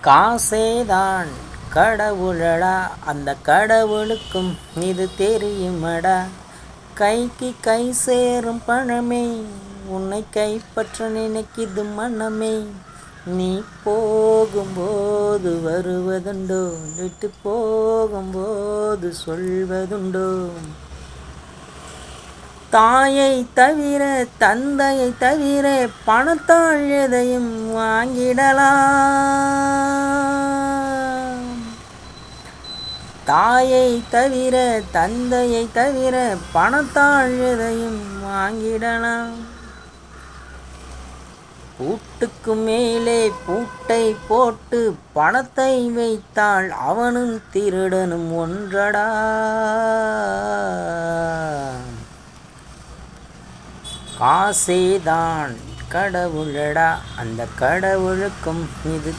காசேதான் கடவுளடா, அந்த கடவுளுக்கும் இது தெரியுமடா. கைக்கு கை சேரும் பணமே, உன்னை கைப்பற்ற நினைக்கிது மனமே. நீ போகும்போது வருவதுண்டோ, விட்டு போகும்போது சொல்வதுண்டோ. தாயை தவிர தந்தையை தவிர பணத்தால் எதையும் வாங்கிடலாம். தாயை தவிர தந்தையை தவிர பணத்தால் எதையும் வாங்கிடலாம். பூட்டுக்கு மேலே பூட்டை போட்டு பணத்தை வைத்தால் அவனும் திருடனும் ஒன்றடா. காசேதான் கடவுளடா, அந்த கடவுளுக்கும் இது